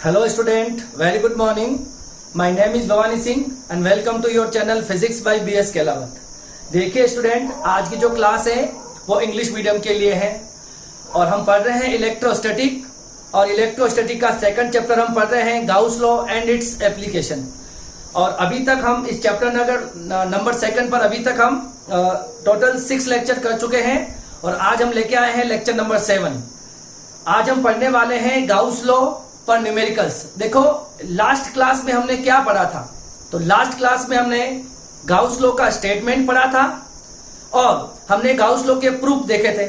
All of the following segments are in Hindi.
Hello student, very good morning. My name is Bhavani Singh and welcome to your channel Physics by BS Kelawat. देखिए स्टूडेंट, आज की जो क्लास है वो इंग्लिश मीडियम के लिए है और हम पढ़ रहे हैं इलेक्ट्रोस्टैटिक और इलेक्ट्रोस्टैटिक का सेकंड चैप्टर हम पढ़ रहे हैं Gauss law and its application. और अभी तक हम इस चैप्टर नंबर सेकंड पर अभी तक हम टोटल 6 लेक्चर कर चुके हैं और आज हम लेके आए हैं लेक्चर नंबर 7। आज हम पढ़ने वाले हैं गाउस लॉ पर न्यूमेरिकल्स। देखो लास्ट क्लास में हमने क्या पढ़ा था, तो लास्ट क्लास में हमने गाउस लॉ का स्टेटमेंट पढ़ा था और हमने गाउस लॉ के प्रूफ देखे थे।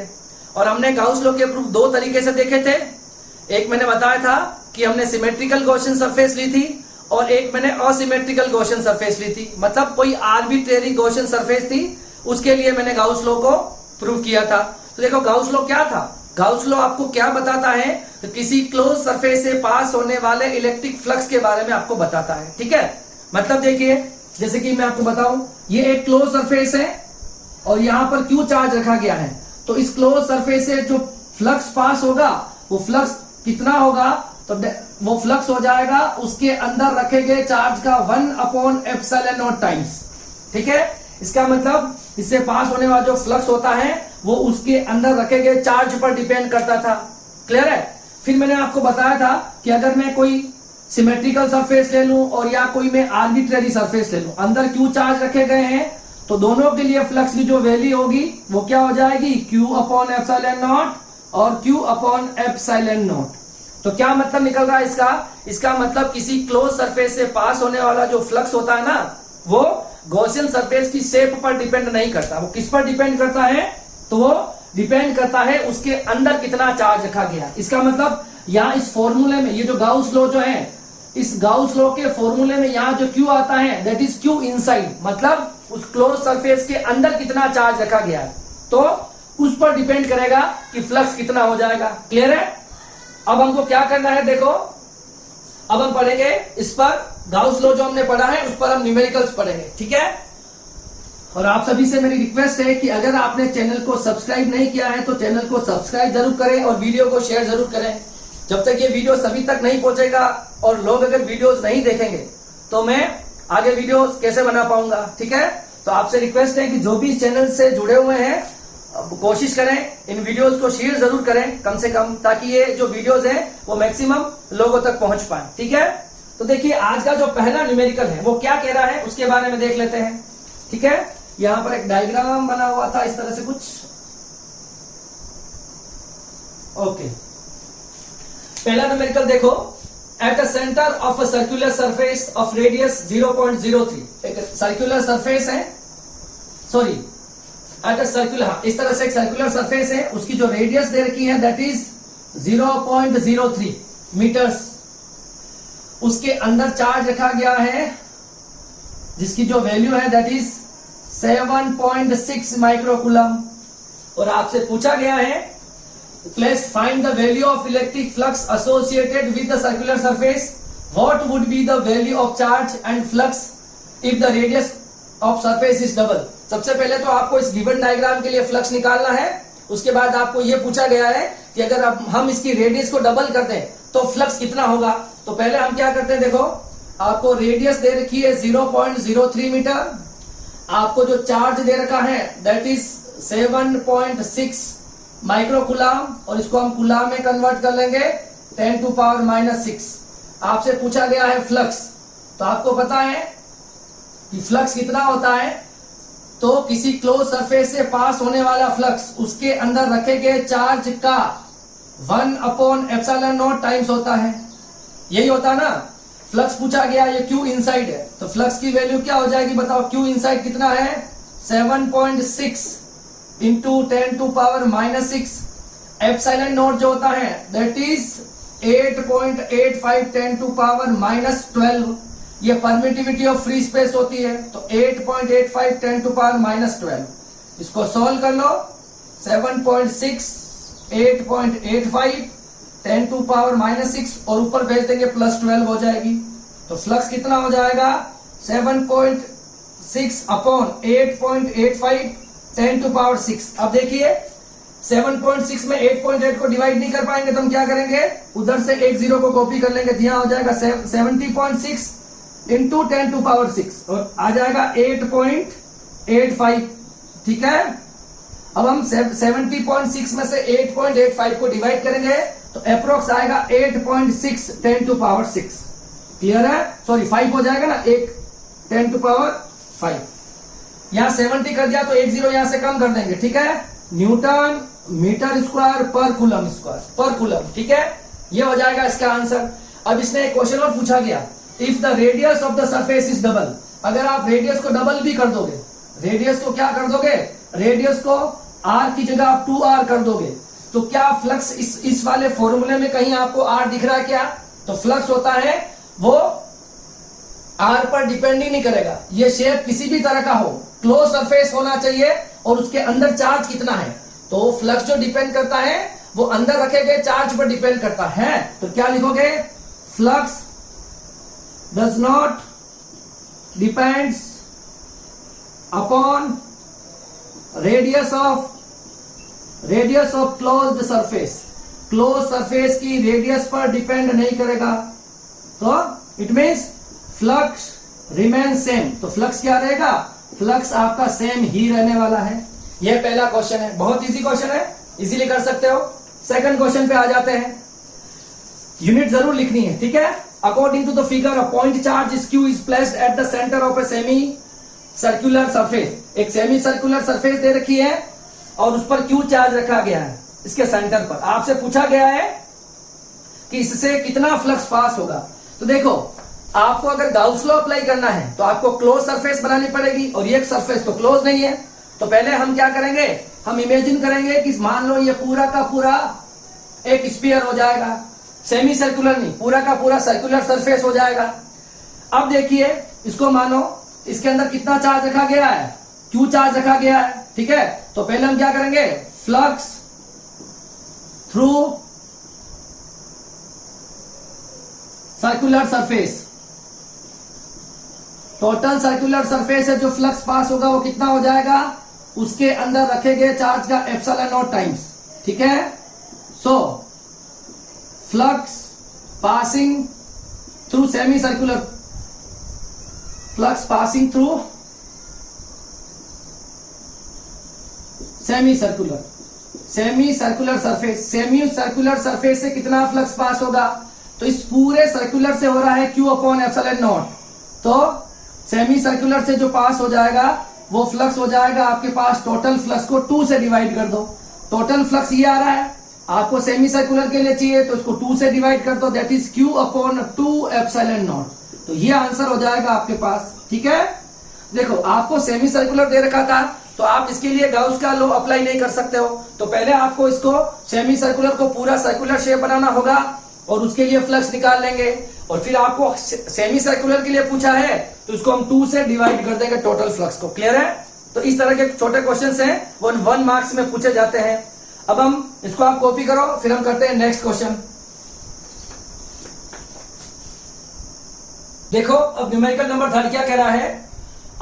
और हमने गाउस लॉ के प्रूफ दो तरीके से देखे थे। एक मैंने बताया था कि हमने सिमेट्रिकल गॉसियन सरफेस ली थी और एक मैंने असिमेट्रिकल गॉसियन सरफेस ली थी, मतलब कोई आर्बिट्रेरी गॉसियन सरफेस थी, उसके लिए मैंने गाउस लॉ को प्रूव किया था। तो देखो गाउस लॉ क्या था। गाउस लॉ आपको क्या बताता है, तो किसी क्लोज सरफेस से पास होने वाले इलेक्ट्रिक फ्लक्स के बारे में आपको बताता है। ठीक है, मतलब देखिए जैसे कि मैं आपको बताऊं, ये एक क्लोज सरफेस है और यहां पर क्यू चार्ज रखा गया है। तो इस क्लोज सरफेस से जो फ्लक्स पास होगा वो फ्लक्स कितना होगा, तो वो फ्लक्स हो जाएगा उसके अंदर रखे गए चार्ज का 1/ε0 टाइम्स। ठीक है, इसका मतलब इससे पास होने वाला जो फ्लक्स होता है वो उसके अंदर रखे गए चार्ज पर डिपेंड करता था। क्लियर है। फिर मैंने आपको बताया था कि अगर मैं कोई सिमेट्रिकल सरफेस ले लूं और या कोई मैं आर्बिट्रेरी सरफेस ले लूं, अंदर क्यू चार्ज रखे गए हैं, तो दोनों के लिए फ्लक्स की जो वैल्यू होगी वो क्या हो जाएगी, Q/ε0 और Q/ε0। तो क्या मतलब निकल रहा है इसका मतलब किसी क्लोज सरफेस से पास होने वाला जो फ्लक्स होता है ना, वो गॉसियन सरफेस की शेप पर डिपेंड नहीं करता। वो किस पर डिपेंड करता है, तो वो डिपेंड करता है उसके अंदर कितना चार्ज रखा गया। इसका मतलब यहाँ इस फॉर्मूले में, ये जो गाउस लॉ जो है, इस गाउस लॉ के फॉर्मूले में यहाँ जो Q आता है दैट इज Q इनसाइड, मतलब उस क्लोज सरफेस के अंदर कितना चार्ज रखा गया है, तो उस पर डिपेंड करेगा कि फ्लक्स कितना हो जाएगा। क्लियर है। अब हमको क्या करना है, देखो अब हम पढ़ेंगे इस पर गाउस लॉ जो हमने पढ़ा है उस पर हम न्यूमेरिकल्स पढ़ेंगे। ठीक है, और आप सभी से मेरी रिक्वेस्ट है कि अगर आपने चैनल को सब्सक्राइब नहीं किया है तो चैनल को सब्सक्राइब जरूर करें और वीडियो को शेयर जरूर करें। जब तक ये वीडियो सभी तक नहीं पहुंचेगा और लोग अगर वीडियोस नहीं देखेंगे तो मैं आगे वीडियोस कैसे बना पाऊंगा। ठीक है, तो आपसे रिक्वेस्ट है कि जो भी इस चैनल से जुड़े हुए हैं कोशिश करें इन वीडियोस को शेयर जरूर करें कम से कम, ताकि ये जो वीडियोस हैं वो मैक्सिमम लोगों तक पहुंच पाए। ठीक है, तो देखिए आज का जो पहला न्यूमेरिकल है वो क्या कह रहा है उसके बारे में देख लेते हैं। ठीक है, यहां पर एक डायग्राम बना हुआ था इस तरह से कुछ। ओके, पहला न्यूमेरिकल देखो, at a centre of a circular surface of radius 0.03। एक सर्कुलर सरफेस है, सॉरी एट अ सर्कुलर, इस तरह से एक सर्कुलर सरफेस है, उसकी जो रेडियस दे रखी है दैट इज 0.03 मीटर्स। उसके अंदर चार्ज रखा गया है जिसकी जो वैल्यू है दैट इज 7.6 माइक्रोकूलम। और आपसे पूछा गया है please find the value of electric flux associated with the circular surface. What would be the value of charge and flux if the radius of surface is double. सबसे पहले तो आपको इस गिवन डायग्राम के लिए फ्लक्स निकालना है। उसके बाद आपको यह पूछा गया है कि अगर हम इसकी रेडियस को डबल कर दें तो फ्लक्स कितना होगा। तो पहले हम क्या करते हैं, देखो आपको रेडियस दे रखी है 0.03 मीटर, आपको जो चार्ज दे रखा है दैट इज 7.6 माइक्रोकूलम और इसको हम कूलम में कन्वर्ट कर लेंगे 10⁻⁻⁶। आपसे पूछा गया है फ्लक्स, तो आपको पता है कि फ्लक्स कितना होता है, तो किसी क्लोज सरफेस से पास होने वाला फ्लक्स उसके अंदर रखे गए चार्ज का 1/ε0 टाइम्स होता है। यही होता ना, फ्लक्स पूछा गया, ये Q इनसाइड है, तो फ्लक्स की वैल्यू क्या हो जाएगी बताओ। Q इनसाइड कितना है, 7.6 इंटू 10⁻⁻⁶। ε0 जो होता है दैट इज 8.85 10⁻⁻12। ये परमिटिविटी ऑफ फ्री स्पेस होती है, तो 8.85 10⁻⁻12। इसको सॉल्व कर लो, 7.6 8.85 10⁻⁻6 और ऊपर भेज देंगे +12 हो जाएगी। तो फ्लक्स कितना हो जाएगा, 7.6 अपॉन 8.85 10⁻⁶। अब देखिए 7.6 में 8.8 को डिवाइड नहीं कर पाएंगे तो हम क्या करेंगे, उधर से एक जीरो को कॉपी कर लेंगे, यहाँ हो जाएगा 70.6 इंटू 10 टू पावर 6 और आ जाएगा 8.85। ठीक है, अब हम 70.6 में से 8.85 को डिवाइड करेंगे तो अप्रोक्स आएगा 8.6 10 टू पावर 6। क्लियर है, सॉरी 5 हो जाएगा ना, 1 10 टू पावर 5। यहां 70 कर दिया तो एक जीरो यहां से कम कर देंगे। ठीक है, न्यूटन मीटर स्क्वायर पर कूलम स्क्वायर पर कूलम। ठीक है, ये हो जाएगा इसका आंसर। अब इसने एक क्वेश्चन और पूछा गया, if the radius of the surface is double, अगर आप रेडियस को डबल भी कर दोगे, रेडियस को क्या कर दोगे, रेडियस को r की जगह आप 2r कर दोगे तो क्या फ्लक्स इस वाले फॉर्मूले में कहीं आपको r दिख रहा है क्या? तो फ्लक्स होता है वो r पर डिपेंड ही नहीं करेगा, ये शेप किसी भी तरह का हो, क्लोज सरफेस होना चाहिए और उसके अंदर चार्ज कितना है, तो फ्लक्स जो डिपेंड करता है वो अंदर रखे गए चार्ज पर डिपेंड करता है। तो क्या लिखोगे, flux does not depends upon radius of closed surface, close surface की रेडियस पर डिपेंड नहीं करेगा, तो it means flux remain same. तो फ्लक्स क्या रहेगा, फ्लक्स आपका सेम ही रहने वाला है। यह पहला क्वेश्चन है, बहुत इजी क्वेश्चन है, इजीली कर सकते हो। सेकंड क्वेश्चन पे आ जाते हैं, यूनिट जरूर लिखनी है। ठीक है, according to the figure a point charge is Q is placed at the centre of a semi circular surface. एक सेमी सर्कुलर सरफेस दे रखी है और उस पर क्यू चार्ज रखा गया है इसके सेंटर पर। आपसे पूछा गया है कि इससे कितना फ्लक्स पास होगा। तो देखो, आपको अगर गाउस लॉ अप्लाई करना है तो आपको क्लोज सरफेस बनानी पड़ेगी और ये सरफेस तो क्लोज नहीं है। तो पहले हम क्या करेंगे, हम इमेजिन करेंगे कि मान लो ये पूरा का पूरा एक स्फीयर हो जाएगा, सेमी सर्कुलर नहीं, पूरा का पूरा सर्कुलर सरफेस हो जाएगा। अब देखिए, इसको मानो इसके अंदर कितना चार्ज रखा गया है, क्यू चार्ज रखा गया है। ठीक है, तो पहले हम क्या करेंगे, flux through circular surface, total circular surface है जो फ्लक्स पास होगा वो कितना हो जाएगा, उसके अंदर रखे गए चार्ज का एप्सिलॉन नॉट टाइम्स। ठीक है, so flux passing through semi circular, flux passing through semi circular surface, semi circular surface से कितना फ्लक्स पास होगा, तो इस पूरे सर्कुलर से हो रहा है Q अपॉन एप्सिलॉन नॉट, तो सेमी सर्कुलर से जो पास हो जाएगा वो फ्लक्स हो जाएगा आपके पास, टोटल फ्लक्स को 2 से डिवाइड कर दो, टोटल फ्लक्स ये आ रहा है, आपको सेमी सर्कुलर के लिए चाहिए तो इसको 2 से डिवाइड कर दो, that is Q upon 2 epsilon not. तो ये आंसर हो जाएगा आपके पास। ठीक है, देखो आपको सेमी सर्कुलर दे रखा था तो आप इसके लिए गाउस का लॉ अप्लाई नहीं कर सकते हो, तो पहले आपको इसको सेमी सर्कुलर को पूरा सर्कुलर शेप बनाना होगा और उसके लिए फ्लक्स निकाल लेंगे, और फिर आपको सेमी सर्कुलर के लिए पूछा है तो इसको हम 2 से डिवाइड कर देंगे टोटल फ्लक्स को। क्लियर है, तो इस तरह के छोटे क्वेश्चंस हैं वो 1 मार्क्स में पूछे जाते हैं। अब हम इसको आप कॉपी करो, फिर हम करते हैं नेक्स्ट क्वेश्चन। देखो, अब न्यूमेरिकल नंबर 3 क्या कह रहा है,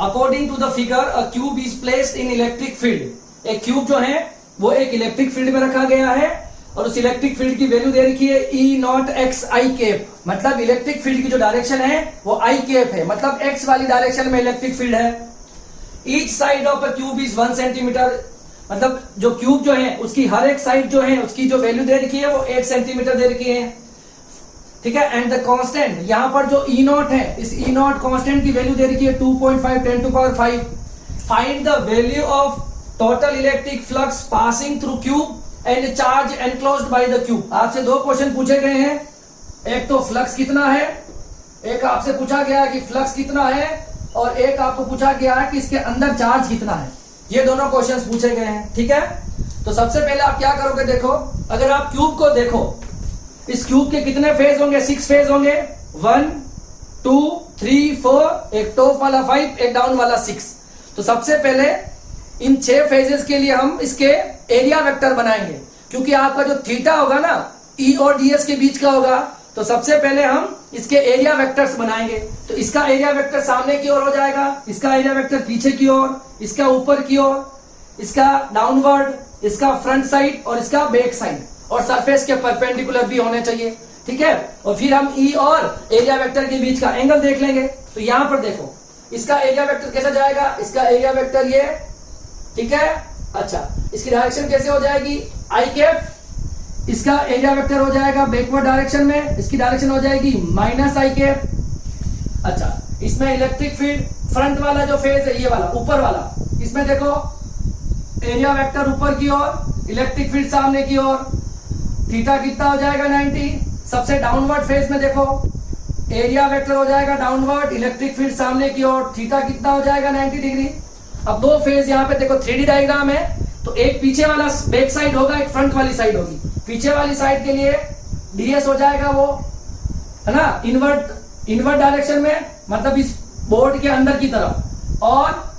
according to the figure a cube is placed in electric field. एक क्यूब जो है वो एक इलेक्ट्रिक फील्ड में रखा गया है और उस इलेक्ट्रिक फील्ड की वैल्यू दे रखी है E0xi, मतलब इलेक्ट्रिक फील्ड की जो डायरेक्शन है वो i कैप है, मतलब x वाली डायरेक्शन में इलेक्ट्रिक फील्ड है। Each side of a cube is 1 centimetre, मतलब जो क्यूब जो है उसकी हर एक साइड जो है उसकी जो वैल्यू दे रखी है वो 1 सेंटीमीटर दे रखी है। ठीक है, एंड द कांस्टेंट, यहां पर जो E0 है, इस E0 कांस्टेंट की वैल्यू दे रखी है 2.5 10 to power 5। Find the value of total electric flux passing through cube and charge enclosed by the cube. आपसे 2 क्वेश्चन पूछे गए हैं, एक तो फ्लक्स कितना है, एक आपसे पूछा गया कि फ्लक्स कितना है, और एक आपको पूछा गया है कि इसके अंदर चार्ज कितना है। ये दोनों क्वेश्चंस पूछे गए हैं। ठीक है, तो सबसे पहले आप क्या करोगे, देखो अगर आप क्यूब को देखो, इस क्यूब के कितने फेज होंगे, 6 फेज होंगे, 1 2 3 4, एक टॉप वाला 5, एक डाउन वाला 6। तो सबसे पहले इन 6 फेजेस के लिए हम इसके एरिया वेक्टर बनाएंगे, क्योंकि आपका जो थीटा होगा ना E और DS के बीच का होगा, तो सबसे पहले हम इसके एरिया वेक्टर्स बनाएंगे। तो इसका एरिया वेक्टर सामने की ओर हो जाएगा, इसका एरिया वेक्टर पीछे की ओर, इसका ऊपर की ओर, इसका डाउनवर्ड, इसका फ्रंट साइड और इसका बैक साइड, और सरफेस के परपेंडिकुलर भी होने चाहिए, ठीक है। और फिर हम ई और एरिया वेक्टर के बीच का एंगल देख लेंगे। तो यहां पर देखो इसका एरिया वेक्टर कैसा जाएगा, इसका एरिया वेक्टर ये, ठीक है। अच्छा, इसकी डायरेक्शन कैसे हो जाएगी, आई कैप। इसका एरिया वेक्टर हो जाएगा बैकवर्ड डायरेक्शन में, इसकी डायरेक्शन हो जाएगी माइनस आई कैप। अच्छा, इसमें इलेक्ट्रिक फील्ड फ्रंट वाला जो फेज है ये वाला ऊपर वाला, इसमें देखो एरिया वेक्टर ऊपर की ओर, इलेक्ट्रिक फील्ड सामने की ओर, थीटा कितना हो जाएगा 90। सबसे डाउनवर्ड फेज में देखो एरिया वेक्टर हो जाएगा डाउनवर्ड, इलेक्ट्रिक फील्ड सामने की ओर, थीटा कितना हो जाएगा 90 डिग्री। अब दो फेज यहाँ पे देखो 3D डायग्राम है, तो एक पीछे वाला बैक साइड होगा, एक फ्रंट वाली साइड होगी। पीछे वाली साइड के लिए ds हो जाएगा वो, है ना, इनवर्ट डायरेक्शन में, मतलब इस बोर्ड के अंदर की तरफ, और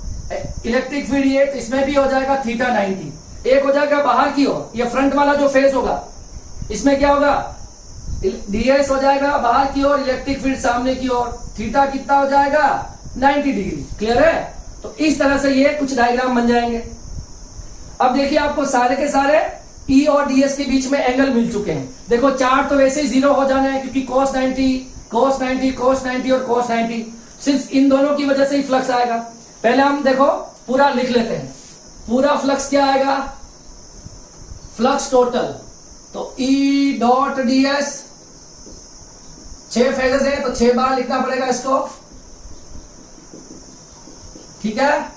इलेक्ट्रिक फील्ड ये, तो इसमें भी हो जाएगा थीटा 90। एक हो जाएगा बाहर की ओर, ये फ्रंट वाला जो फेज होगा इसमें क्या होगा, ds हो जाएगा बाहर की ओर, इलेक्ट्रिक फील्ड सामने की ओर, थीटा कितना हो जाएगा 90 डिग्री। क्लियर है। तो इस तरह से ये कुछ डायग्राम बन जाएंगे। अब देखिए आपको सारे के सारे E और ds के बीच में एंगल मिल चुके हैं। देखो चार तो वैसे ही जीरो हो जाने हैं, क्योंकि cos 90, cos 90, cos 90 और cos 90, सिर्फ इन दोनों की वजह से ही फ्लक्स आएगा। पहले हम देखो पूरा लिख लेते हैं। पूरा फ्लक्स क्या आएगा, फ्लक्स टोटल, तो E डॉट ds, 6 फेजेस है तो 6 बार लिखना पड़ेगा इसको, ठीक है।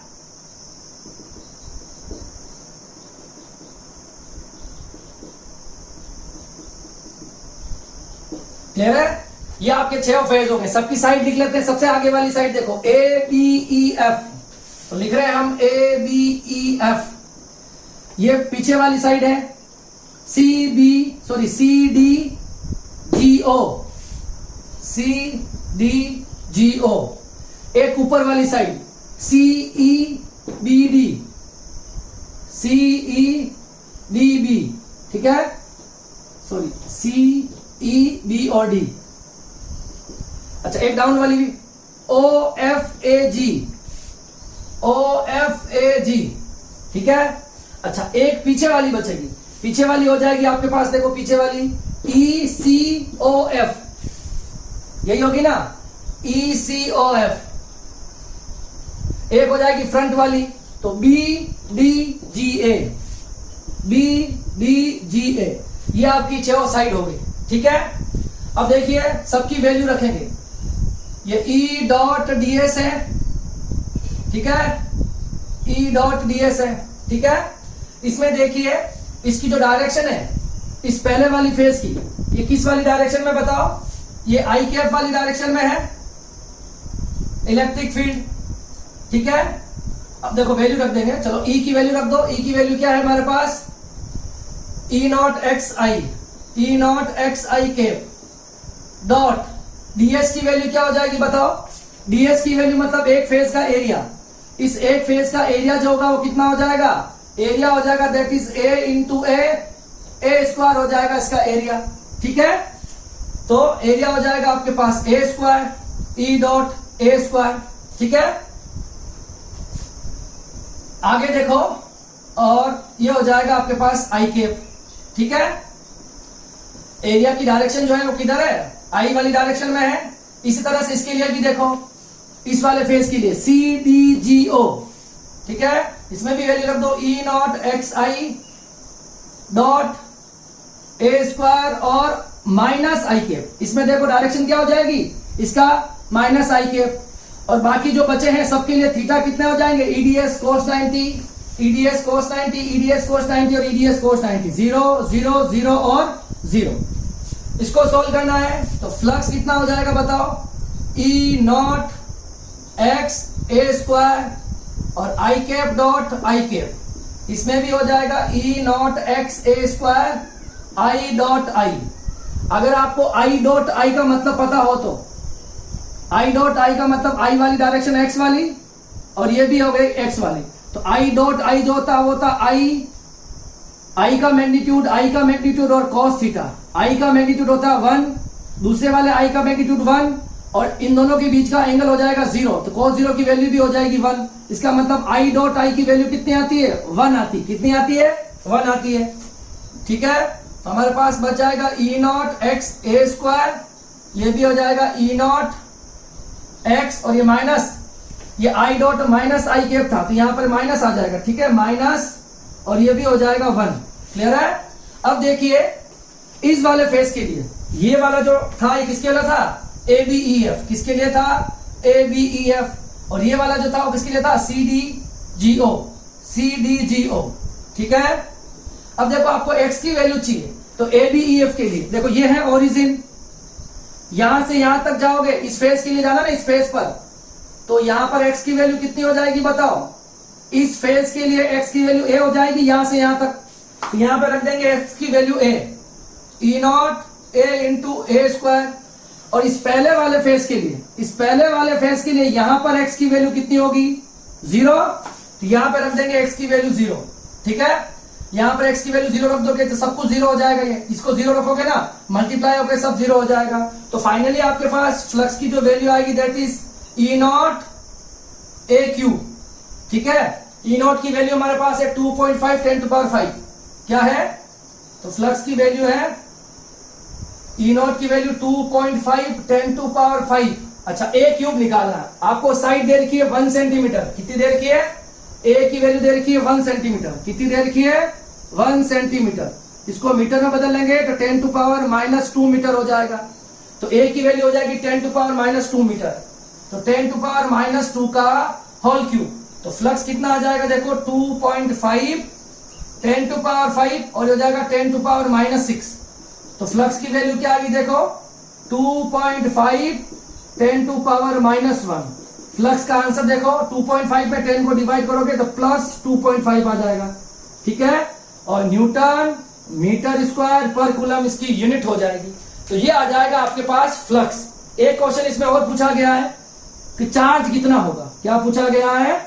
क्लियर है। ये आपके 6 फेज हो गए। सबकी साइड लिख लेते हैं। सबसे आगे वाली साइड देखो ABEF, तो लिख रहे हैं हम ABEF। ये पीछे वाली साइड है CDGO। एक ऊपर वाली साइड CEBD, ठीक है, सॉरी CEB और D। अच्छा, एक डाउन वाली भी OFAG, ठीक है। अच्छा, एक पीछे वाली बचेगी, पीछे वाली हो जाएगी आपके पास, देखो पीछे वाली ECOF, यही होगी ना, ECOF। एक हो जाएगी फ्रंट वाली, तो BDGA। ये आपकी 6 साइड हो गई, ठीक है। अब देखिए सबकी वैल्यू रखेंगे। ये E डॉट ds है, ठीक है, E डॉट ds है, ठीक है। इसमें देखिए इसकी जो डायरेक्शन है इस पहले वाली फेज की, ये किस वाली डायरेक्शन में बताओ, ये आई कैप वाली डायरेक्शन में है इलेक्ट्रिक फील्ड, ठीक है। अब देखो वैल्यू रख देंगे, चलो E की वैल्यू रख दो। E की वैल्यू क्या है हमारे पास, E not XI cap dot ds की वैल्यू क्या हो जाएगी बताओ। ds की वैल्यू मतलब एक फेज का एरिया, इस एक फेज का एरिया जो होगा वो कितना हो जाएगा, एरिया हो जाएगा that is A into A square हो जाएगा इसका एरिया, ठीक है। तो एरिया हो जाएगा आपके पास A square E dot A square, ठीक है। आगे देखो, और ये हो जाएगा आपके पास आई कैप, ठीक है। एरिया की डायरेक्शन जो है वो किधर है, आई वाली डायरेक्शन में है। इसी तरह से इसके लिए भी देखो, इस वाले फेज के लिए CDGO, ठीक है। इसमें भी वैल्यू रख दो E not XI dot A square और माइनस आई कैप। इसमें देखो डायरेक्शन क्या हो जाएगी इसका, माइनस आई कैप। और बाकी जो बचे हैं सबके लिए थीटा कितने हो जाएंगे, EDS cos 90, EDS cos 90, EDS cos 90 और EDS cos 90, 0 0 0 और 0। इसको सोल्व करना है तो फ्लक्स कितना हो जाएगा बताओ, E not x A square और आई कैप डॉट आई कैप, इसमें भी हो जाएगा E not x A square I dot I। अगर आपको I डॉट I का मतलब पता हो तो I डॉट I का मतलब I वाली डायरेक्शन x वाली, और ये भी हो गई x वाली। तो I डॉट I जो होता है वो होता I का मैग्नीट्यूड और cos थीटा। I का मैग्नीट्यूड होता है 1, दूसरे वाले I का मैग्नीट्यूड 1, और इन दोनों के बीच का एंगल हो जाएगा 0, तो cos 0 की वैल्यू भी हो जाएगी 1। इसका मतलब I डॉट I की वैल्यू कितनी आती है, 1 आती। कितनी आती है, 1 आती है। ठीक है, तो हमारे पास बच जाएगा ई नॉट एक्स ए स्क्वायर, ये भी हो जाएगा ई नॉट एक्स, और ये माइनस, ये I dot minus I cap था तो यहां पर माइनस आ जाएगा। ठीक है, माइनस, और ये भी हो जाएगा 1। क्लियर है? अब देखिए इस वाले फेस के लिए, ये वाला जो था ये किसके लिए था? A B E F. किसके लिए था? A B E F. और ये वाला जो था वो किसके लिए था? C D G O, C D G O. ठीक है, अब देखो आपको एक्स की वैल्यू चाहिए तो ए बी ई एफ के लिए देखो ये है ओरिजिन, यहां से यहां तक जाओगे, इस फेस के लिए जाना ना, इस फेस पर, तो यहां पर एक्स की वैल्यू कितनी हो जाएगी बताओ? इस फेस के लिए एक्स की वैल्यू ए हो जाएगी यहां से यहां तक, तो यहां पर रख देंगे एक्स की value A, E not a into A square. और इस पहले वाले फेस के लिए, इस पहले वाले फेस के लिए यहां पर एक्स की वैल्यू कितनी होगी? 0, तो यहां पर रख देंगे एक्स की वैल्यू 0। ठीक है, यहां पर एक्स की वैल्यू 0 रख दोगे तो सब कुछ 0 हो जाएगा, ये इसको 0 रखोगे ना, मल्टीप्लाई होकर सब 0 हो जाएगा। तो फाइनली आपके पास फ्लक्स की जो वैल्यू आएगी that is E not a Q. ठीक है, ई नॉट की वैल्यू हमारे पास है 2.5 10⁵ क्या है? तो फ्लक्स की वैल्यू है ई नॉट की वैल्यू 2.5 10⁵। अच्छा, ए क्यूब निकालना है आपको, साइड दे रखी है 1 सेंटीमीटर, कितनी दे रखी है? ए की वैल्यू दे रखी है 1 सेंटीमीटर, कितनी दे रखी है? 1 सेंटीमीटर। इसको मीटर में बदल लेंगे तो 10⁻² मीटर हो जाएगा। तो ए की वैल्यू हो जाएगी 10⁻² मीटर, तो 10⁻² का होल क्यूब। तो फ्लक्स कितना आ जाएगा देखो? 2.5 10⁵ और हो जाएगा 10⁻⁻6। तो फ्लक्स की वैल्यू क्या आ गई देखो? 2.5 10⁻⁻1। फ्लक्स का आंसर देखो, 2.5 में 10 को डिवाइड करोगे तो प्लस 2.5 आ जाएगा। ठीक है, और न्यूटन मीटर स्क्वायर पर कूलम इसकी यूनिट हो जाएगी। तो ये आ जाएगा आपके पास फ्लक्स। एक क्वेश्चन इसमें और पूछा गया है कि चार्ज कितना होगा। क्या पूछा गया है?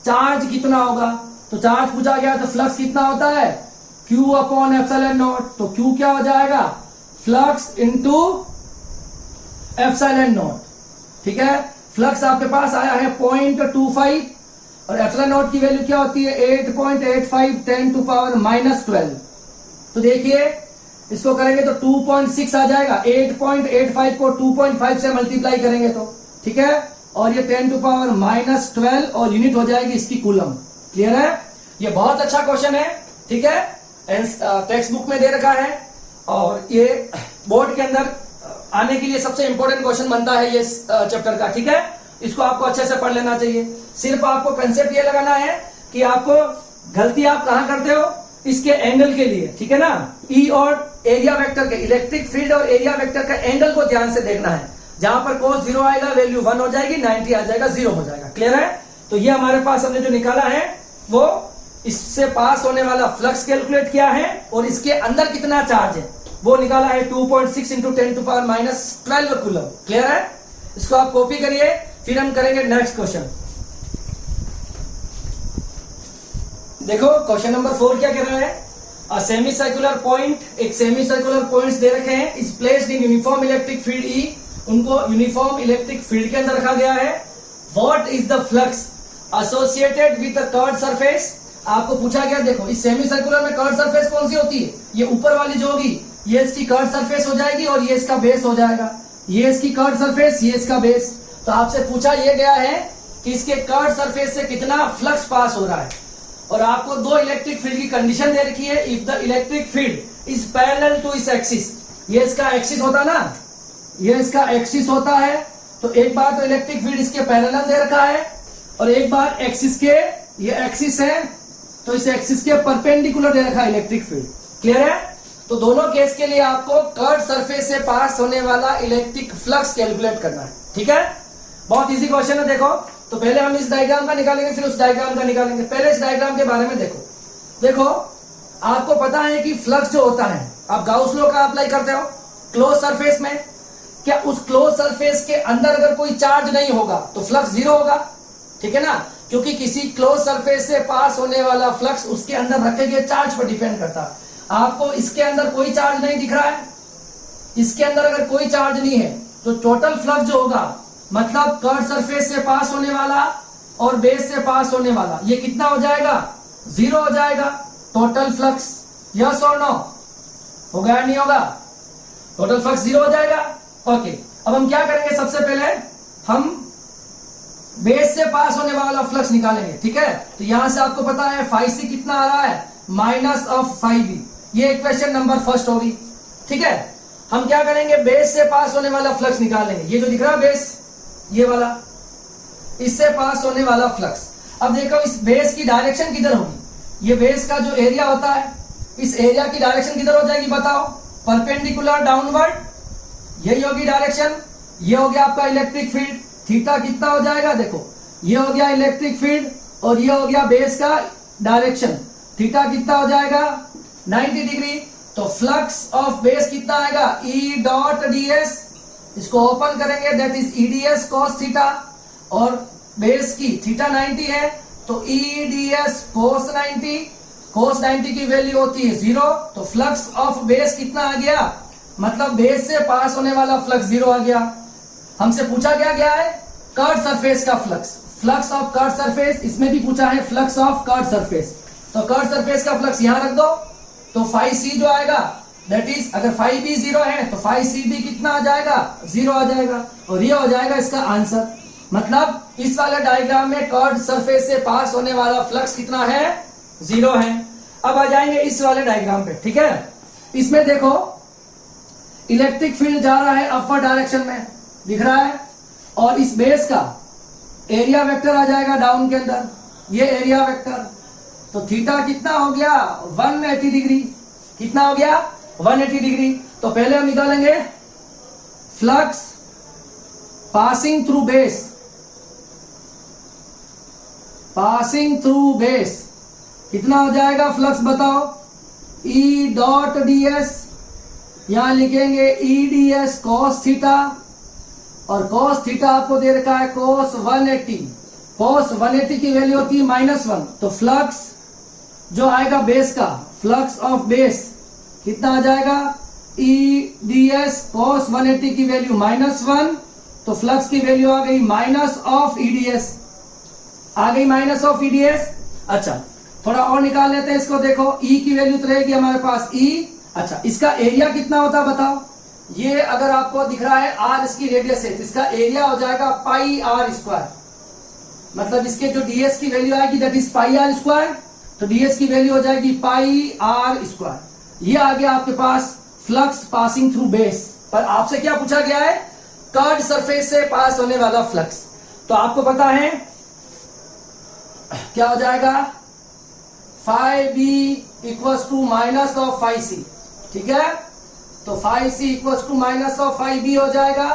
चार्ज कितना होगा। तो चार्ज पूछा गया तो फ्लक्स कितना होता है? Q/ε0। तो Q क्या हो जाएगा? Flux into ε0। ठीक है, फ्लक्स आपके पास आया है 0.25 और ε0 की वैल्यू क्या होती है? 8.85 10⁻⁻12। तो देखिए इसको करेंगे तो 2.6 आ जाएगा। 8.85 को 2.5 से मल्टीप्लाई करेंगे तो, ठीक है, और ये 10⁻⁻12 और यूनिट हो जाएगी इसकी कूलम। क्लियर है? ये बहुत अच्छा क्वेश्चन है। ठीक है, टेक्स्ट बुक में दे रखा है और ये बोर्ड के अंदर आने के लिए सबसे इंपॉर्टेंट क्वेश्चन बनता है ये चैप्टर का। ठीक है, इसको आपको अच्छे से पढ़ लेना चाहिए। सिर्फ आपको कंसेप्ट ये लगाना है कि आपको गलती आप कहां करते हो, इसके एंगल के लिए। ठीक है ना, ई और एरिया वेक्टर के, इलेक्ट्रिक फील्ड और एरिया वेक्टर का एंगल को ध्यान से देखना है। जहां पर cos 0 आएगा वैल्यू 1 हो जाएगी, 90 आ जाएगा 0 हो जाएगा। क्लियर है? तो ये हमारे पास हमने जो निकाला है वो इससे पास होने वाला फ्लक्स कैलकुलेट किया है और इसके अंदर कितना चार्ज है वो निकाला है 2.6 इंटू 10⁻⁻12 कूलम। क्लियर है? इसको आप कॉपी करिए, फिर हम करेंगे नेक्स्ट क्वेश्चन। देखो क्वेश्चन नंबर 4 क्या कह रहा है? अ सेमी सर्कुलर पॉइंट, एक सेमी सर्कुलर पॉइंट्स दे रखे हैं, is placed in uniform electric field E. उनको यूनिफॉर्म इलेक्ट्रिक फील्ड के अंदर रखा गया है। What is the flux associated with the curved surface. आपको पूछा गया, देखो इस सेमी सर्कुलर में कर्व्ड सरफेस कौन सी होती है? ये ऊपर वाली जो होगी ये इसकी कर्व्ड सरफेस हो जाएगी और ये इसका बेस हो जाएगा। ये इसकी कर्व्ड सरफेस, ये इसका बेस। तो आपसे पूछा ये गया है कि इसके कर्व्ड सरफेस से कितना फ्लक्स पास हो रहा है और आपको दो इलेक्ट्रिक फील्ड की कंडीशन दे रखी है। If the electric field is parallel to इस एक्सिस, ये इसका एक्सिस होता ना, ये इसका एक्सिस होता है। तो एक बार तो इलेक्ट्रिक फील्ड इसके पैरेलल दे रखा है और एक बार एक्सिस के, ये एक्सिस है तो इस एक्सिस के परपेंडिकुलर दे रखा है इलेक्ट्रिक फील्ड। क्लियर है? तो दोनों केस के लिए आपको कर्व्ड सरफेस से पास होने वाला इलेक्ट्रिक फ्लक्स कैलकुलेट करना है। ठीक है, बहुत इजी क्वेश्चन है। देखो तो पहले हम इस डायग्राम का निकालेंगे फिर उस डायग्राम का निकालेंगे। पहले इस डायग्राम के बारे में देखो आपको पता है कि फ्लक्स जो होता है, आप गाउस लॉ का अप्लाई करते हो क्लोज सरफेस में। क्या उस क्लोज सरफेस के अंदर अगर कोई चार्ज नहीं होगा तो फ्लक्स 0 होगा। ठीक है ना, क्योंकि किसी क्लोज सरफेस से पास होने वाला फ्लक्स उसके अंदर रखे गए चार्ज पर डिपेंड करता है। आपको इसके अंदर कोई चार्ज नहीं दिख रहा है, इसके अंदर अगर कोई चार्ज नहीं है तो टोटल फ्लक्स जो होगा, मतलब कर्व्ड सरफेस से पास होने वाला और बेस से पास होने वाला, ये कितना हो जाएगा? 0 हो जाएगा। टोटल फ्लक्स, यस और नो, होगा या नहीं होगा? टोटल फ्लक्स 0 हो जाएगा। ओके, अब हम क्या करेंगे, सबसे पहले हम बेस से पास होने वाला फ्लक्स निकालेंगे, ठीक है। तो यहां से आपको पता है फाई सी कितना आ रहा है, माइनस ऑफ फाई बी, ये इक्वेशन नंबर फर्स्ट होगी, ठीक है। हम क्या करेंगे, बेस से पास होने वाला फ्लक्स निकालेंगे, ये जो दिख रहा है बेस, ये वाला, इससे पास होने वाला फ्लक्स। अब देखो इस बेस की डायरेक्शन किधर होगी, ये बेस का जो एरिया होता है, इस एरिया की डायरेक्शन किधर हो जाएगी बताओ, परपेंडिकुलर डाउनवर्ड, यही होगी डायरेक्शन। ये हो गया आपका इलेक्ट्रिक फील्ड, थीटा कितना हो जाएगा, देखो ये हो गया इलेक्ट्रिक फील्ड और ये हो गया बेस का डायरेक्शन, थीटा कितना हो जाएगा 90 डिग्री। तो फ्लक्स ऑफ बेस कितना आएगा, ई डॉट डीएस, इसको ओपन करेंगे, that is EDS cos theta, और बेस की थीटा 90 है तो ई डीएस कोस 90, कोस 90 की वैल्यू होती है 0। तो फ्लक्स ऑफ बेस कितना आ गया, मतलब बेस से पास होने वाला फ्लक्स 0 आ गया। हमसे पूछा गया है कर्व सरफेस का flux, flux of curve surface, इसमें भी पूछा है फ्लक्स ऑफ कर्व सरफेस। तो कर्व सरफेस का फ्लक्स यहां रख दो, तो फाई सी जो आएगा दैट इज, अगर फाई बी 0 है तो फाई सी भी कितना आ जाएगा, 0 आ जाएगा, और ये हो जाएगा इसका आंसर। मतलब इस वाले डायग्राम में कर्व सरफेस से पास होने वाला फ्लक्स कितना है, 0 है। अब आ जाएंगे इस वाले डायग्राम पे, ठीक है। इसमें देखो इलेक्ट्रिक फील्ड जा रहा है अपवर्ड डायरेक्शन में, दिख रहा है, और इस बेस का एरिया वेक्टर आ जाएगा डाउन के अंदर, ये एरिया वेक्टर। तो थीटा कितना हो गया 180 डिग्री, कितना हो गया 180 डिग्री। तो पहले हम निकालेंगे flux passing through base, passing through base कितना हो जाएगा फ्लक्स बताओ, ई डॉट डीएस, यहां लिखेंगे ई डीएस कॉस थीटा, और कॉस थीटा आपको दे रखा है कॉस 180, कॉस 180 की वैल्यू होती है -1। तो फ्लक्स जो आएगा बेस का, फ्लक्स ऑफ बेस कितना आ जाएगा, ई डीएस कॉस 180 की वैल्यू -1, तो फ्लक्स की वैल्यू आ गई माइनस ऑफ ईडीएस, आ गई माइनस ऑफ ईडीएस। अच्छा थोड़ा और निकाल लेते हैं इसको, देखो ई की वैल्यू तो रहेगी हमारे पास ई। अच्छा इसका एरिया कितना होता है बताओ, ये अगर आपको दिख रहा है आर इसकी रेडियस है तो इसका एरिया हो जाएगा पाई आर स्क्वायर, मतलब इसके जो डीएस की वैल्यू आएगी that is pi R square, तो डीएस की वैल्यू हो जाएगी पाई आर स्क्वायर। ये आ गया आपके पास फ्लक्स पासिंग थ्रू बेस। पर आपसे क्या पूछा गया है, कर्व सरफेस से पास होने वाला फ्लक्स। तो आपको पता है क्या हो जाएगा, phi B equals to minus of phi C, ठीक है। तो phi C equals to minus of phi B हो जाएगा,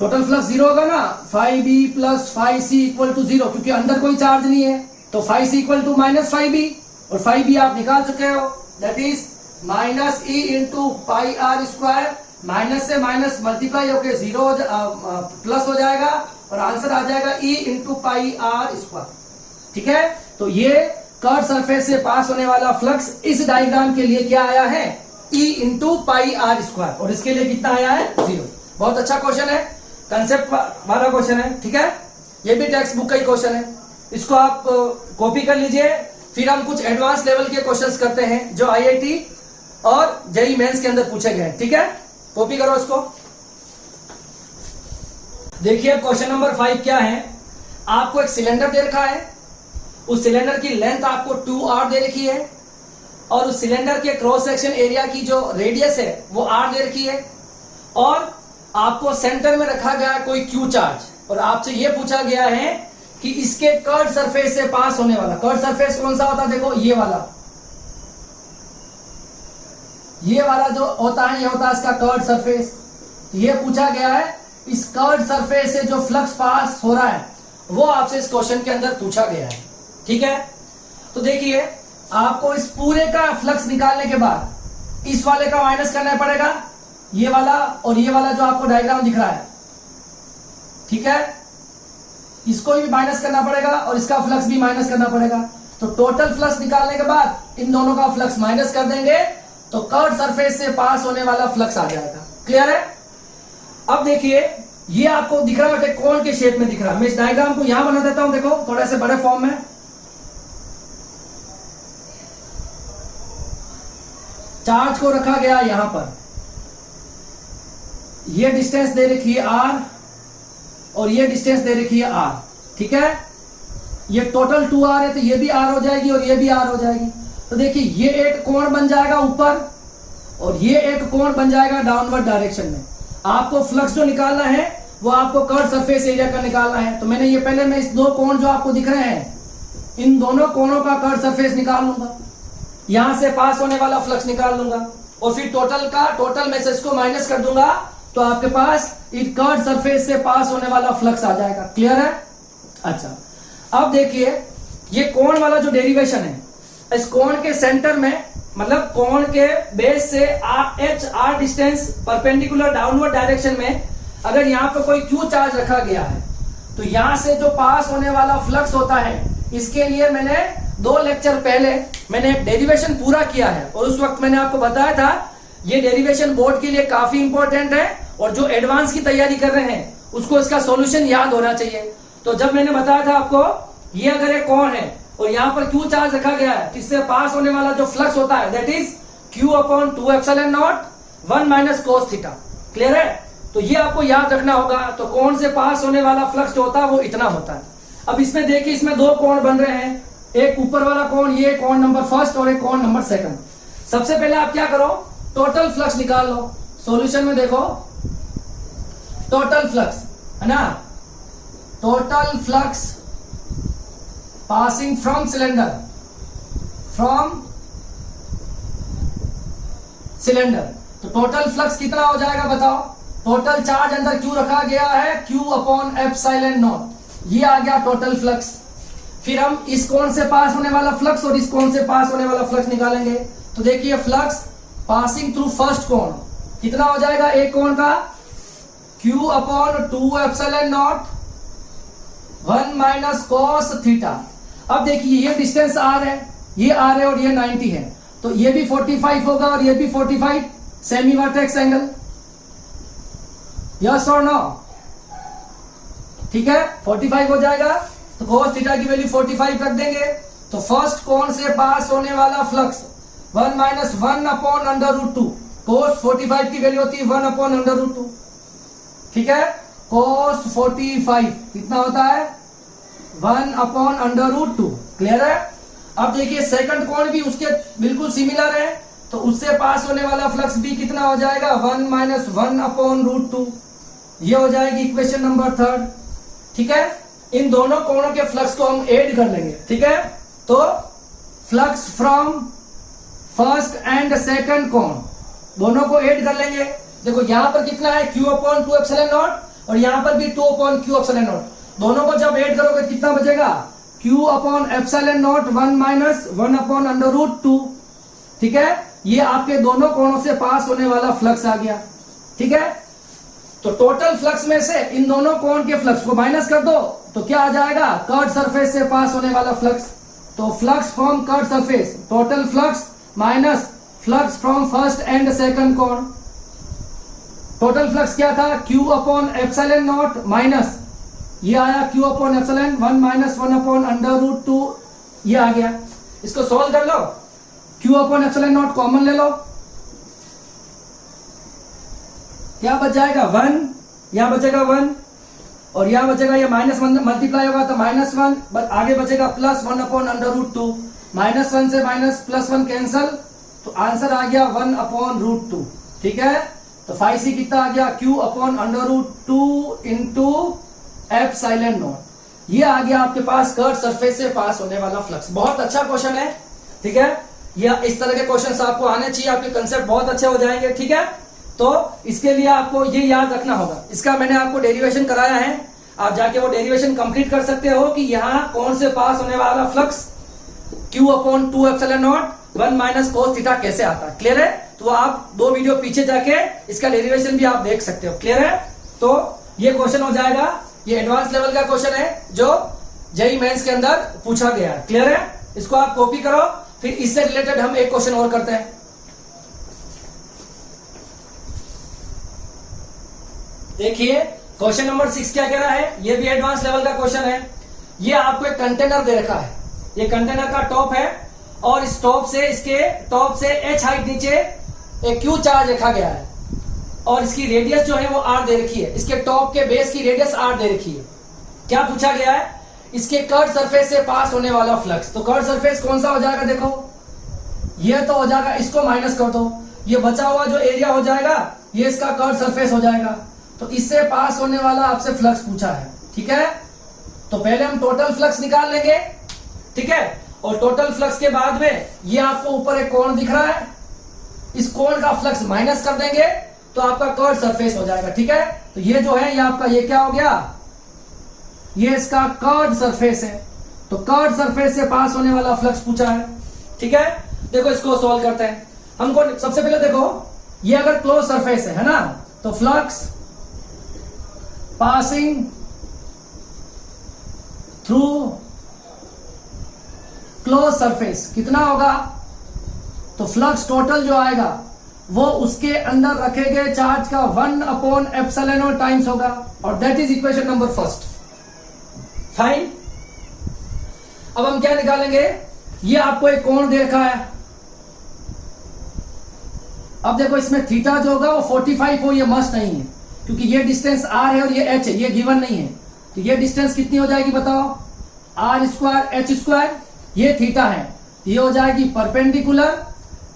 टोटल फ्लक्स 0 होगा ना, phi B plus phi C equal to 0, क्योंकि अंदर कोई चार्ज नहीं है, तो phi C equal to minus phi B, और फाई बी आप निकाल चुके हो, that is minus E into pi R square, minus से माइनस मल्टीप्लाई होकर 0 प्लस हो जाएगा, और आंसर आ जाएगा E into pi R square, ठीक है। तो ये कर्व सरफेस से पास होने वाला फ्लक्स इस डायग्राम के लिए क्या आया है, E into pi R square, और इसके लिए कितना आया है 0। बहुत अच्छा क्वेश्चन है, कंसेप्ट वाला क्वेश्चन है, ठीक है। ये भी टेक्स्ट बुक का ही क्वेश्चन है, इसको आप कॉपी कर लीजिए। फिर हम कुछ एडवांस लेवल के क्वेश्चंस करते हैं जो आईआईटी और जेईई मेंस के अंदर पूछे गए, ठीक है। कॉपी करो इसको। देखिए क्वेश्चन नंबर 5 क्या है, आपको एक सिलेंडर दे रखा है, उस सिलेंडर की लेंथ आपको 2r दे रखी है, और उस सिलेंडर के क्रॉस सेक्शन एरिया की जो रेडियस है वो r दे रखी है, और आपको सेंटर में रखा गया है कोई q चार्ज, और आपसे ये पूछा गया है कि इसके कर्व सरफेस से पास होने वाला, कर्व सरफेस कौन सा होता है, देखो ये वाला, ये वाला जो होता है ये होता है इसका कर्व सरफेस। ये पूछा गया है इस कर्व सरफेस से जो फ्लक्स पास हो रहा है वो आपसे इस क्वेश्चन के अंदर पूछा गया है, ठीक है। तो देखिए आपको इस पूरे का फ्लक्स निकालने के बाद इस वाले का माइनस करना पड़ेगा, ये वाला और ये वाला जो आपको डायग्राम दिख रहा है, ठीक है, इसको भी माइनस करना पड़ेगा और इसका फ्लक्स भी माइनस करना पड़ेगा। तो टोटल फ्लक्स निकालने के बाद इन दोनों का फ्लक्स माइनस कर देंगे तो कर्व सरफेस से पास होने वाला फ्लक्स आ जाएगा। क्लियर है। अब देखिए ये आपको दिख रहा है कोण के शेप में दिख रहा है, मैं इस डायग्राम को यहां बना देता हूं, देखो थोड़ा से बड़े फॉर्म में। चार्ज को रखा गया यहां पर, ये डिस्टेंस दे रखी है r और ये डिस्टेंस दे रखी है r, ठीक है। ये टोटल 2r है तो ये भी r हो जाएगी और ये भी r हो जाएगी। तो देखिए ये एक कोण बन जाएगा ऊपर और ये एक कोण बन जाएगा डाउनवर्ड डायरेक्शन में। आपको फ्लक्स जो निकालना है वो आपको कर्व सरफेस एरिया का निकालना है। तो मैंने ये पहले मैं इस दो कोण जो आपको दिख रहे हैं इन दोनों कोणों का कर्व सरफेस निकाल लूंगा, यहां से पास होने वाला फ्लक्स निकाल लूंगा और फिर टोटल में से इसको माइनस कर दूंगा तो आपके पास इस कर्व सरफेस से पास होने वाला फ्लक्स आ जाएगा। क्लियर है? अच्छा, अब देखिए ये कोण वाला जो डेरिवेशन है, इस कोण के सेंटर में मतलब कोण के बेस से H R distance perpendicular downward direction में अगर यहाँ पे कोई क्यू चार्ज रखा गया है तो यहां से जो पास होने वाला फ्लक्स होता है, इसके लिए मैंने 2 लेक्चर पहले मैंने एक डेरिवेशन पूरा किया है और उस वक्त मैंने आपको बताया था ये डेरिवेशन बोर्ड के लिए काफी इंपॉर्टेंट है और जो एडवांस की तैयारी कर रहे हैं उसको इसका सॉल्यूशन याद होना चाहिए। तो जब मैंने बताया था आपको ये अगर एक कोण है और यहाँ पर क्यू चार्ज रखा गया है, इससे पास होने वाला जो फ्लक्स होता है that is q/2ε0 1 - cos theta. Clear है? तो ये आपको याद रखना होगा। तो कोण से पास होने वाला फ्लक्स जो होता है वो इतना होता है। अब इसमें देखिए इसमें 2 कोण बन रहे हैं, एक ऊपर वाला कोण ये कोण नंबर फर्स्ट और एक कोण नंबर सेकंड। सबसे पहले आप क्या करो, टोटल फ्लक्स निकाल लो। सॉल्यूशन में देखो टोटल फ्लक्स है ना, total flux passing from cylinder तो टोटल फ्लक्स कितना हो जाएगा बताओ। टोटल चार्ज अंदर क्यू रखा गया है q/ε0, ये आ गया टोटल फ्लक्स। फिर हम इस कोण से पास होने वाला फ्लक्स और इस कोण से पास होने वाला फ्लक्स निकालेंगे। तो देखिए फ्लक्स पासिंग थ्रू फर्स्ट कोण कितना हो जाएगा, एक कोण का q/2ε0 1 - cos थीटा। अब देखिए ये डिस्टेंस r है, ये r है और ये 90 है, तो ये भी 45 होगा और ये भी 45, सेमी वर्टेक्स एंगल। यस और नो? ठीक है, 45 हो जाएगा तो cos थीटा की वैल्यू 45 रख देंगे। तो फर्स्ट कोण से पास होने वाला फ्लक्स 1 - 1/√2, cos 45 की वैल्यू होती है 1/√2। ठीक है, cos 45 कितना होता है 1/√2। क्लियर है? अब देखिए सेकंड कोण भी उसके बिल्कुल सिमिलर है, तो उससे पास होने वाला फ्लक्स भी कितना हो जाएगा 1 - 1/√2। ये हो जाएगी इक्वेशन नंबर 3। ठीक है, इन दोनों कोणों के फ्लक्स को हम ऐड कर लेंगे। ठीक है, तो flux from first and second कोण दोनों को ऐड कर लेंगे। देखो यहां पर कितना है q/2ε0 और यहां पर भी 2/q/0। दोनों को जब ऐड करोगे कितना बचेगा q/ε0 1 - 1/√2। ठीक है, ये आपके दोनों कोणों से पास होने वाला फ्लक्स आ गया। ठीक है, तो टोटल फ्लक्स में से इन दोनों कोण के फ्लक्स को माइनस कर दो तो क्या आ जाएगा कर्व सरफेस से पास होने वाला फ्लक्स। तो flux from curve surface, total flux minus flux from first and second कोण। टोटल फ्लक्स क्या था q/ε0 माइनस ये आया q/ε 1 - 1/√2, ये आ गया। इसको सोल्व कर लो, q/ε0 कॉमन ले लो, क्या बच जाएगा 1, यहां बचेगा 1 और यहां बचेगा ये -1 मल्टीप्लाई होगा तो -1, आगे बचेगा +1/√2। -1 से +1 कैंसल तो आंसर आ गया 1/√2। ठीक है, तो 5c कितना आ गया q/√2 इंटू ε0। ये आ गया आपके पास कर्व सरफेस से पास होने वाला फ्लक्स। बहुत अच्छा क्वेश्चन है। ठीक है, या इस तरह के क्वेश्चंस आपको आने चाहिए, आपके कंसेप्ट बहुत अच्छे हो जाएंगे। ठीक है, तो इसके लिए आपको ये याद रखना होगा। इसका मैंने आपको डेरिवेशन कराया है, आप जाके वो डेरिवेशन कंप्लीट कर सकते हो कि यहाँ कोण से पास होने वाला फ्लक्स q/2ε0 1 - cos थीटा कैसे आता है। क्लियर है? तो आप 2 वीडियो पीछे जाके इसका डेरिवेशन भी आप देख सकते हो। क्लियर है? तो ये क्वेश्चन हो जाएगा, ये एडवांस लेवल का क्वेश्चन है जो जेईई मेंस के अंदर पूछा गया है। क्लियर है? इसको आप कॉपी करो, फिर इससे रिलेटेड हम एक क्वेश्चन और करते हैं। देखिए क्वेश्चन नंबर 6 क्या कह रहा है, ये भी एडवांस लेवल का क्वेश्चन है। ये आपको एक कंटेनर दे रखा है, ये कंटेनर का टॉप है और इस टॉप से इसके टॉप से h हाइट नीचे एक क्यू चार्ज रखा गया है और इसकी रेडियस जो है वो आर दे रखी है, इसके टॉप के बेस की रेडियस आर दे रखी है। क्या पूछा गया है? इसके कर्व सरफेस से पास होने वाला फ्लक्स। तो कर्व सरफेस कौन सा हो जाएगा? देखो ये तो हो जाएगा, इसको माइनस कर दो, ये बचा हुआ जो एरिया हो जाएगा ये इसका कर्व सरफेस हो जाएगा। तो इससे पास होने वाला आपसे फ्लक्स पूछा है, ठीक है। तो पहले हम टोटल फ्लक्स निकाल लेंगे, ठीक है, और टोटल फ्लक्स के बाद में ये आपको ऊपर एक कोण दिख रहा है, इस कोण का फ्लक्स माइनस कर देंगे तो आपका कर्व सरफेस हो जाएगा, ठीक है। तो ये जो है ये आपका ये क्या हो गया? ये इसका कर्व सरफेस है। तो कर्व सरफेस से पास होने वाला फ्लक्स पूछा है, ठीक है। देखो इसको सॉल्व करते हैं। हमको सबसे पहले देखो ये अगर क्लोज सरफेस है ना, तो flux passing through close surface कितना होगा? तो फ्लक्स टोटल जो आएगा वो उसके अंदर रखे गए चार्ज का 1/ε0 टाइम्स होगा, और that is equation number first. Fine. अब हम क्या निकालेंगे? ये आपको एक कोण दे रखा है। अब देखो इसमें थीटा जो होगा वो 45 हो, ये मस्ट नहीं है क्योंकि ये डिस्टेंस आर है और ये एच है, ये गिवन नहीं है। तो ये डिस्टेंस कितनी हो जाएगी बताओ? आर स्क्वायर एच स्क्वायर, ये थीटा है, ये हो जाएगी परपेंडिकुलर,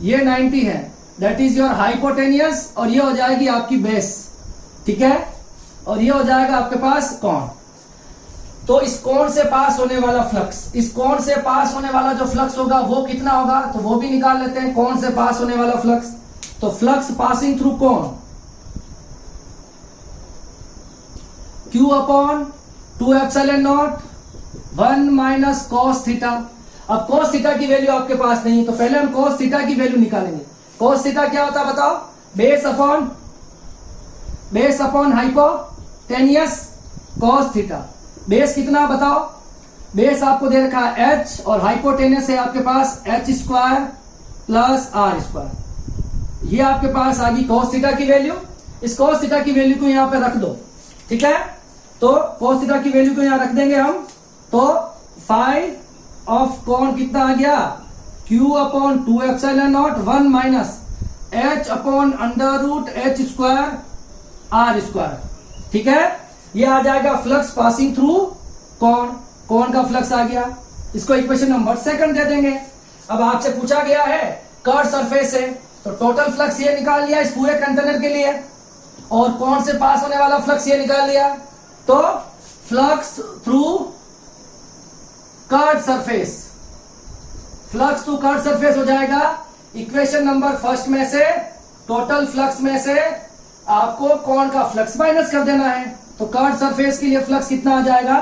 ये 90 है, दैट इज योर हाइपोटेनियस, और ये हो जाएगी आपकी बेस, ठीक है, और ये हो जाएगा आपके पास कोण। तो इस कोण से पास होने वाला फ्लक्स, इस कोण से पास होने वाला जो फ्लक्स होगा वो कितना होगा? तो वो भी निकाल लेते हैं। कोण से पास होने वाला फ्लक्स, तो फ्लक्स पासिंग थ्रू कोण Q/2ε0 1 माइनस कॉस थीटा। अब कॉस थीटा की वैल्यू आपके पास नहीं है तो पहले हम कॉस थीटा की वैल्यू निकालेंगे। कॉस थीटा क्या होता है बताओ? Base upon hypotenuse cos theta. Base कितना बताओ? बेस आपको दे रखा है h और हाइपोटेनियस है आपके पास h square plus R square. ये आपके पास आ गई कॉस थीटा की वैल्यू। इस कॉस थीटा की वैल्यू को यहां पे रख दो, ठीक है। तो कॉस थीटा की वैल्यू को यहां रख देंगे हम, तो फाई ऑफ कोण कितना आ गया? Q/2ε0 1 minus h/√h square are square, ठीक है। ये आ जाएगा फ्लक्स पासिंग थ्रू कोण। कोण का फ्लक्स आ गया, इसको इक्वेशन नंबर सेकंड दे देंगे। अब आपसे पूछा गया है कर्व सरफेस है, तो टोटल फ्लक्स ये निकाल लिया इस पूरे कंटेनर के लिए, और कोण से पास होने वाला फ्लक्स ये निकाल लिया। तो flux through curve surface, flux through curve surface हो जाएगा इक्वेशन नंबर फर्स्ट में से टोटल फ्लक्स में से आपको कोण का फ्लक्स माइनस कर देना है। तो कर्व सरफेस के लिए फ्लक्स कितना आ जाएगा?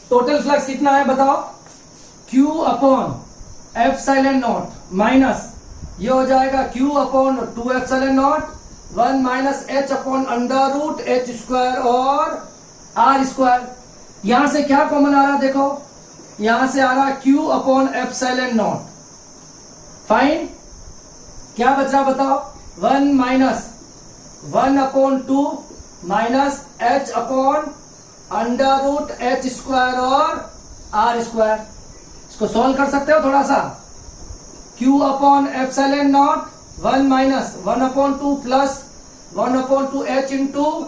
टोटल फ्लक्स कितना है बताओ? Q/ε0 माइनस ये हो जाएगा Q/2ε0 1 माइनस h/√h स्क्वायर और आर स्क्वायर। यहां से क्या कॉमन आ रहा है? देखो यहां से आ रहा Q/ε0। फाइन। क्या बच रहा बताओ? 1 माइनस 1/2 माइनस h/√h स्क्वायर और आर स्क्वायर। इसको सॉल्व कर सकते हो थोड़ा सा। Q/ε0 1 minus 1/2 plus 1/2 h into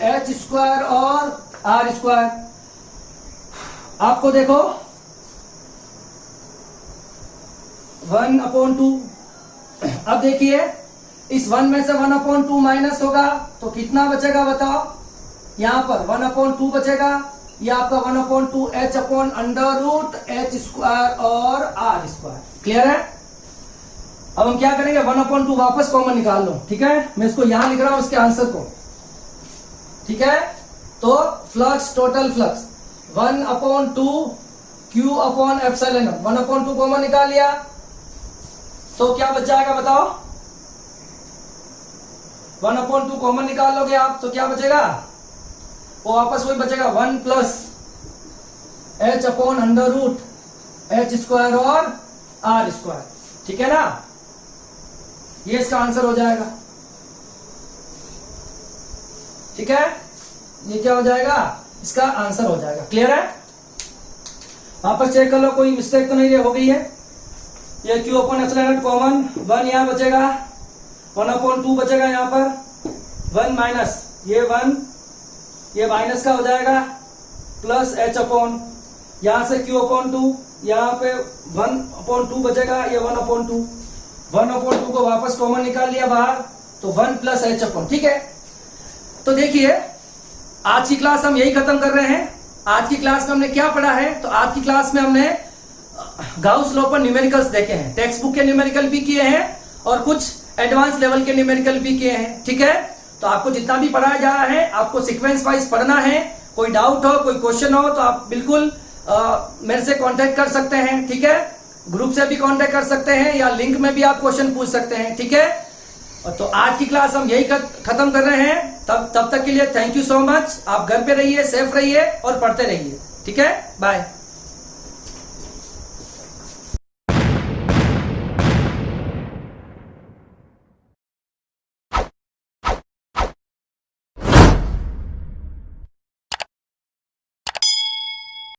h square और आर स्क्वायर। आपको देखो 1/2। अब देखिए इस 1 में से 1/2 माइनस होगा तो कितना बचेगा बताओ? यहां पर 1/2 बचेगा, ये आपका 1/2 h/√h स्क्वायर और आर स्क्वायर। क्लियर है? अब हम क्या करेंगे? 1/2 वापस कॉमन निकाल लो, ठीक है। मैं इसको यहां लिख रहा हूं उसके आंसर को, ठीक है। तो flux, total flux 1/2 Q/ε0, 1/2 common निकाल लिया तो क्या बच जाएगा बताओ? 1/2 कॉमन निकाल लोगे आप तो क्या बचेगा? वो वापस वही बचेगा 1 प्लस h/√h स्क्वायर और आर स्क्वायर, ठीक है ना। ये इसका आंसर हो जाएगा, ठीक है। ये क्या हो जाएगा? इसका आंसर हो जाएगा। क्लियर है? वापस चेक कर लो कोई मिस्टेक तो नहीं हो गई है। ये Q/ε0 कॉमन 1 यहां बचेगा 1/2 बचेगा यहाँ पर 1 माइनस ये 1, ये माइनस का हो जाएगा प्लस h अपॉन यहां से q/2, यहाँ पे 1/2 बचेगा, ये 1/2, 1/2 को वापस कॉमन निकाल लिया बाहर तो 1 प्लस h अपॉन। ठीक है, तो देखिए आज की क्लास हम यही खत्म कर रहे हैं। आज की क्लास में हमने क्या पढ़ा है, तो आज की क्लास में हमने गाउस लॉ पर न्यूमेरिकल्स देखे हैं, टेक्स्ट बुक के न्यूमेरिकल भी किए हैं और कुछ एडवांस लेवल के न्यूमेरिकल भी किए हैं। ठीक है, तो आपको जितना भी पढ़ाया जा रहा है आपको सीक्वेंस वाइज पढ़ना है। कोई डाउट हो, कोई क्वेश्चन हो तो आप बिल्कुल मेरे से कांटेक्ट कर सकते हैं। ठीक है, ग्रुप से भी कांटेक्ट कर सकते हैं या लिंक में भी आप क्वेश्चन पूछ सकते हैं। ठीक है, तो आज की क्लास हम यही खत्म कर रहे हैं। तब तक के लिए थैंक यू सो मच। आप घर पे रहिए, सेफ रहिए और पढ़ते रहिए। ठीक है, बाय।